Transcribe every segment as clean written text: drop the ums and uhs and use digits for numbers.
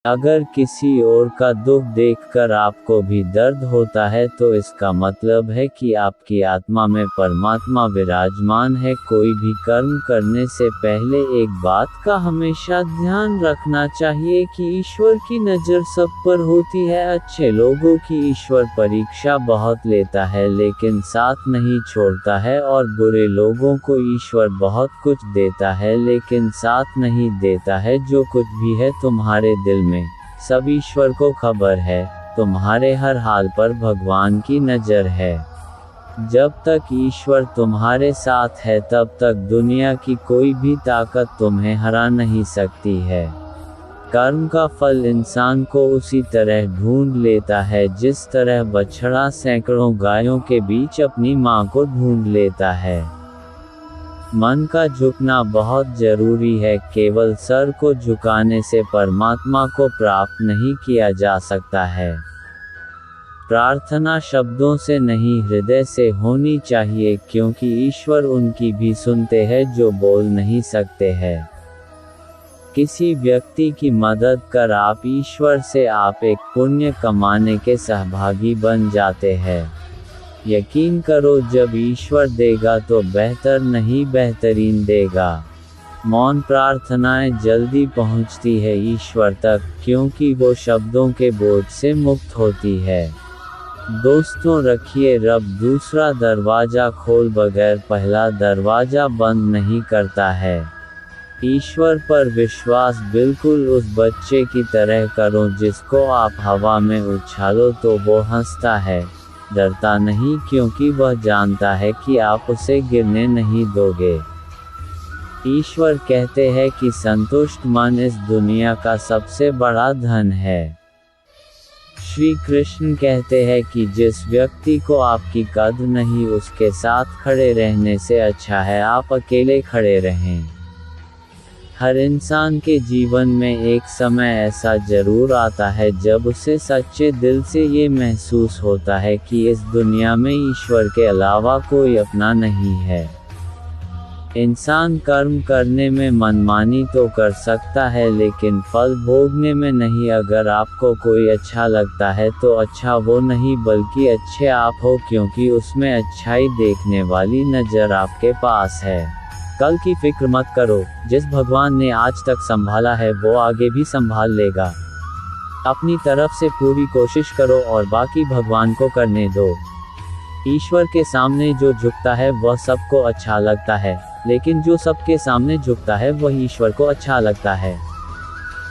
अगर किसी और का दुख देखकर आपको भी दर्द होता है तो इसका मतलब है कि आपकी आत्मा में परमात्मा विराजमान है। कोई भी कर्म करने से पहले एक बात का हमेशा ध्यान रखना चाहिए कि ईश्वर की नज़र सब पर होती है। अच्छे लोगों की ईश्वर परीक्षा बहुत लेता है लेकिन साथ नहीं छोड़ता है, और बुरे लोगों को ईश्वर बहुत कुछ देता है लेकिन साथ नहीं देता है। जो कुछ भी है तुम्हारे दिल में, सब ईश्वर को खबर है। तुम्हारे हर हाल पर भगवान की नज़र है। जब तक ईश्वर तुम्हारे साथ है तब तक दुनिया की कोई भी ताकत तुम्हें हरा नहीं सकती है। कर्म का फल इंसान को उसी तरह ढूंढ लेता है जिस तरह बछड़ा सैकड़ों गायों के बीच अपनी मां को ढूंढ लेता है। मन का झुकना बहुत जरूरी है। केवल सर को झुकाने से परमात्मा को प्राप्त नहीं किया जा सकता है। प्रार्थना शब्दों से नहीं, हृदय से होनी चाहिए, क्योंकि ईश्वर उनकी भी सुनते हैं जो बोल नहीं सकते हैं। किसी व्यक्ति की मदद कर आप ईश्वर से आप एक पुण्य कमाने के सहभागी बन जाते हैं। यकीन करो, जब ईश्वर देगा तो बेहतर नहीं बेहतरीन देगा। मौन प्रार्थनाएं जल्दी पहुंचती है ईश्वर तक, क्योंकि वो शब्दों के बोझ से मुक्त होती है। दोस्तों, रखिए रब दूसरा दरवाज़ा खोल बगैर पहला दरवाज़ा बंद नहीं करता है। ईश्वर पर विश्वास बिल्कुल उस बच्चे की तरह करो जिसको आप हवा में उछालो तो वो हंसता है, डरता नहीं, क्योंकि वह जानता है कि आप उसे गिरने नहीं दोगे। ईश्वर कहते हैं कि संतुष्ट मन इस दुनिया का सबसे बड़ा धन है। श्री कृष्ण कहते हैं कि जिस व्यक्ति को आपकी कद्र नहीं, उसके साथ खड़े रहने से अच्छा है आप अकेले खड़े रहें। हर इंसान के जीवन में एक समय ऐसा जरूर आता है जब उसे सच्चे दिल से ये महसूस होता है कि इस दुनिया में ईश्वर के अलावा कोई अपना नहीं है। इंसान कर्म करने में मनमानी तो कर सकता है लेकिन फल भोगने में नहीं। अगर आपको कोई अच्छा लगता है तो अच्छा वो नहीं बल्कि अच्छे आप हो, क्योंकि उसमें अच्छाई देखने वाली नज़र आपके पास है। कल की फिक्र मत करो, जिस भगवान ने आज तक संभाला है वो आगे भी संभाल लेगा। अपनी तरफ से पूरी कोशिश करो और बाकी भगवान को करने दो। ईश्वर के सामने जो झुकता है वह सबको अच्छा लगता है, लेकिन जो सबके सामने झुकता है वह ईश्वर को अच्छा लगता है।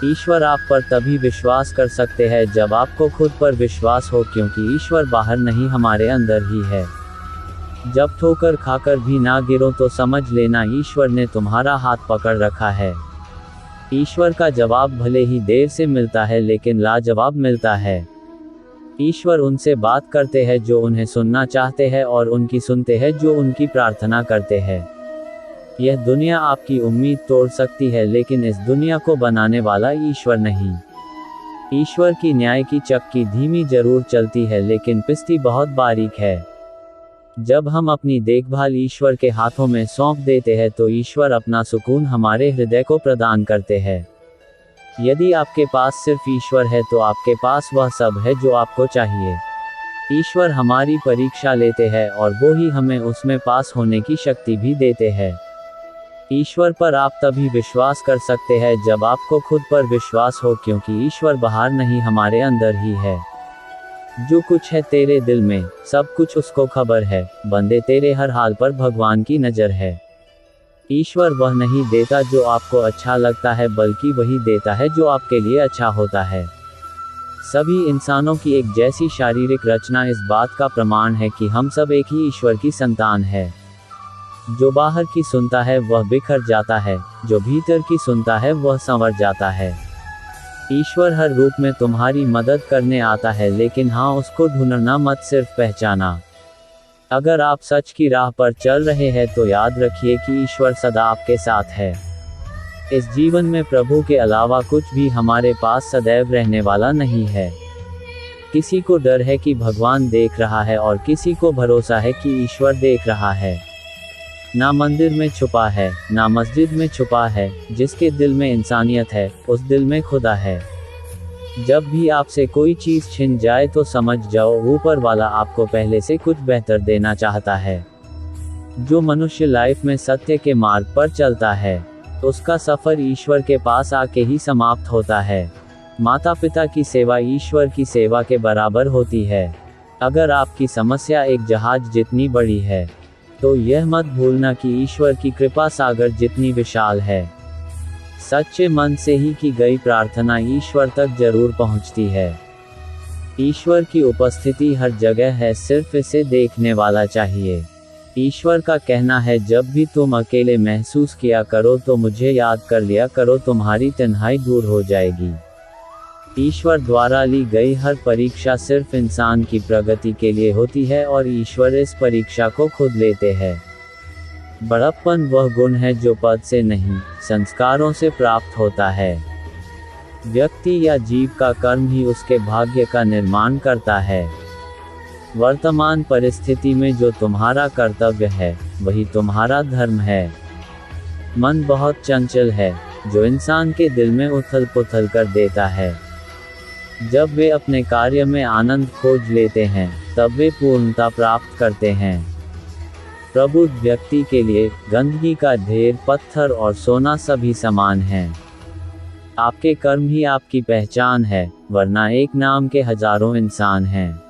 ईश्वर आप पर तभी विश्वास कर सकते हैं जब आपको खुद पर विश्वास हो, क्योंकि ईश्वर बाहर नहीं हमारे अंदर ही है। जब ठोकर खाकर भी ना गिरो तो समझ लेना ईश्वर ने तुम्हारा हाथ पकड़ रखा है। ईश्वर का जवाब भले ही देर से मिलता है लेकिन लाजवाब मिलता है। ईश्वर उनसे बात करते हैं जो उन्हें सुनना चाहते हैं और उनकी सुनते हैं जो उनकी प्रार्थना करते हैं। यह दुनिया आपकी उम्मीद तोड़ सकती है लेकिन इस दुनिया को बनाने वाला ईश्वर नहीं। ईश्वर की न्याय की चक्की धीमी जरूर चलती है लेकिन पिसती बहुत बारीक है। जब हम अपनी देखभाल ईश्वर के हाथों में सौंप देते हैं तो ईश्वर अपना सुकून हमारे हृदय को प्रदान करते हैं। यदि आपके पास सिर्फ ईश्वर है तो आपके पास वह सब है जो आपको चाहिए। ईश्वर हमारी परीक्षा लेते हैं और वो ही हमें उसमें पास होने की शक्ति भी देते हैं। ईश्वर पर आप तभी विश्वास कर सकते हैं जब आपको खुद पर विश्वास हो, क्योंकि ईश्वर बाहर नहीं हमारे अंदर ही है। जो कुछ है तेरे दिल में, सब कुछ उसको खबर है। बंदे, तेरे हर हाल पर भगवान की नज़र है। ईश्वर वह नहीं देता जो आपको अच्छा लगता है, बल्कि वही देता है जो आपके लिए अच्छा होता है। सभी इंसानों की एक जैसी शारीरिक रचना इस बात का प्रमाण है कि हम सब एक ही ईश्वर की संतान है। जो बाहर की सुनता है वह बिखर जाता है, जो भीतर की सुनता है वह संवर जाता है। ईश्वर हर रूप में तुम्हारी मदद करने आता है, लेकिन हाँ, उसको ढूंढना मत, सिर्फ पहचाना। अगर आप सच की राह पर चल रहे हैं तो याद रखिए कि ईश्वर सदा आपके साथ है। इस जीवन में प्रभु के अलावा कुछ भी हमारे पास सदैव रहने वाला नहीं है। किसी को डर है कि भगवान देख रहा है और किसी को भरोसा है कि ईश्वर देख रहा है। ना मंदिर में छुपा है, ना मस्जिद में छुपा है। जिसके दिल में इंसानियत है, उस दिल में खुदा है। जब भी आपसे कोई चीज़ छिन जाए तो समझ जाओ ऊपर वाला आपको पहले से कुछ बेहतर देना चाहता है। जो मनुष्य लाइफ में सत्य के मार्ग पर चलता है, उसका सफ़र ईश्वर के पास आके ही समाप्त होता है। माता पिता की सेवा ईश्वर की सेवा के बराबर होती है। अगर आपकी समस्या एक जहाज जितनी बड़ी है, तो यह मत भूलना कि ईश्वर की कृपा सागर जितनी विशाल है। सच्चे मन से ही की गई प्रार्थना ईश्वर तक जरूर पहुंचती है। ईश्वर की उपस्थिति हर जगह है, सिर्फ इसे देखने वाला चाहिए। ईश्वर का कहना है, जब भी तुम अकेले महसूस किया करो तो मुझे याद कर लिया करो, तुम्हारी तन्हाई दूर हो जाएगी। ईश्वर द्वारा ली गई हर परीक्षा सिर्फ इंसान की प्रगति के लिए होती है और ईश्वर इस परीक्षा को खुद लेते हैं। बड़प्पन वह गुण है जो पद से नहीं, संस्कारों से प्राप्त होता है। व्यक्ति या जीव का कर्म ही उसके भाग्य का निर्माण करता है। वर्तमान परिस्थिति में जो तुम्हारा कर्तव्य है, वही तुम्हारा धर्म है। मन बहुत चंचल है, जो इंसान के दिल में उथल पुथल कर देता है। जब वे अपने कार्य में आनंद खोज लेते हैं, तब वे पूर्णता प्राप्त करते हैं। प्रबुद्ध व्यक्ति के लिए गंदगी का ढेर, पत्थर और सोना सभी समान हैं। आपके कर्म ही आपकी पहचान है, वरना एक नाम के हजारों इंसान हैं।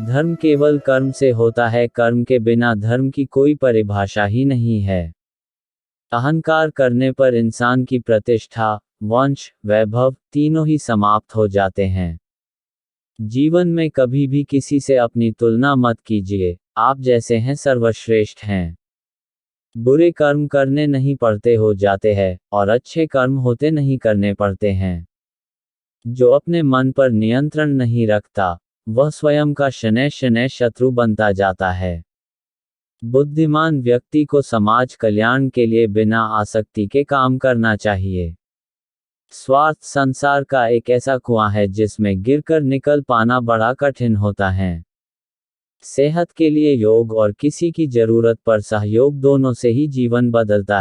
धर्म केवल कर्म से होता है, कर्म के बिना धर्म की कोई परिभाषा ही नहीं है। अहंकार करने पर इंसान की प्रतिष्ठा, वंश, वैभव तीनों ही समाप्त हो जाते हैं। जीवन में कभी भी किसी से अपनी तुलना मत कीजिए, आप जैसे हैं सर्वश्रेष्ठ हैं। बुरे कर्म करने नहीं पड़ते हो जाते हैं, और अच्छे कर्म होते नहीं करने पड़ते हैं। जो अपने मन पर नियंत्रण नहीं रखता, वह स्वयं का शनै शनै शत्रु बनता जाता है। बुद्धिमान व्यक्ति को समाज कल्याण के लिए बिना आसक्ति के काम करना चाहिए। स्वार्थ संसार का एक ऐसा कुआं है जिसमें गिरकर निकल पाना बड़ा कठिन होता है। सेहत के लिए योग और किसी की जरूरत पर सहयोग, दोनों से ही जीवन बदलता है।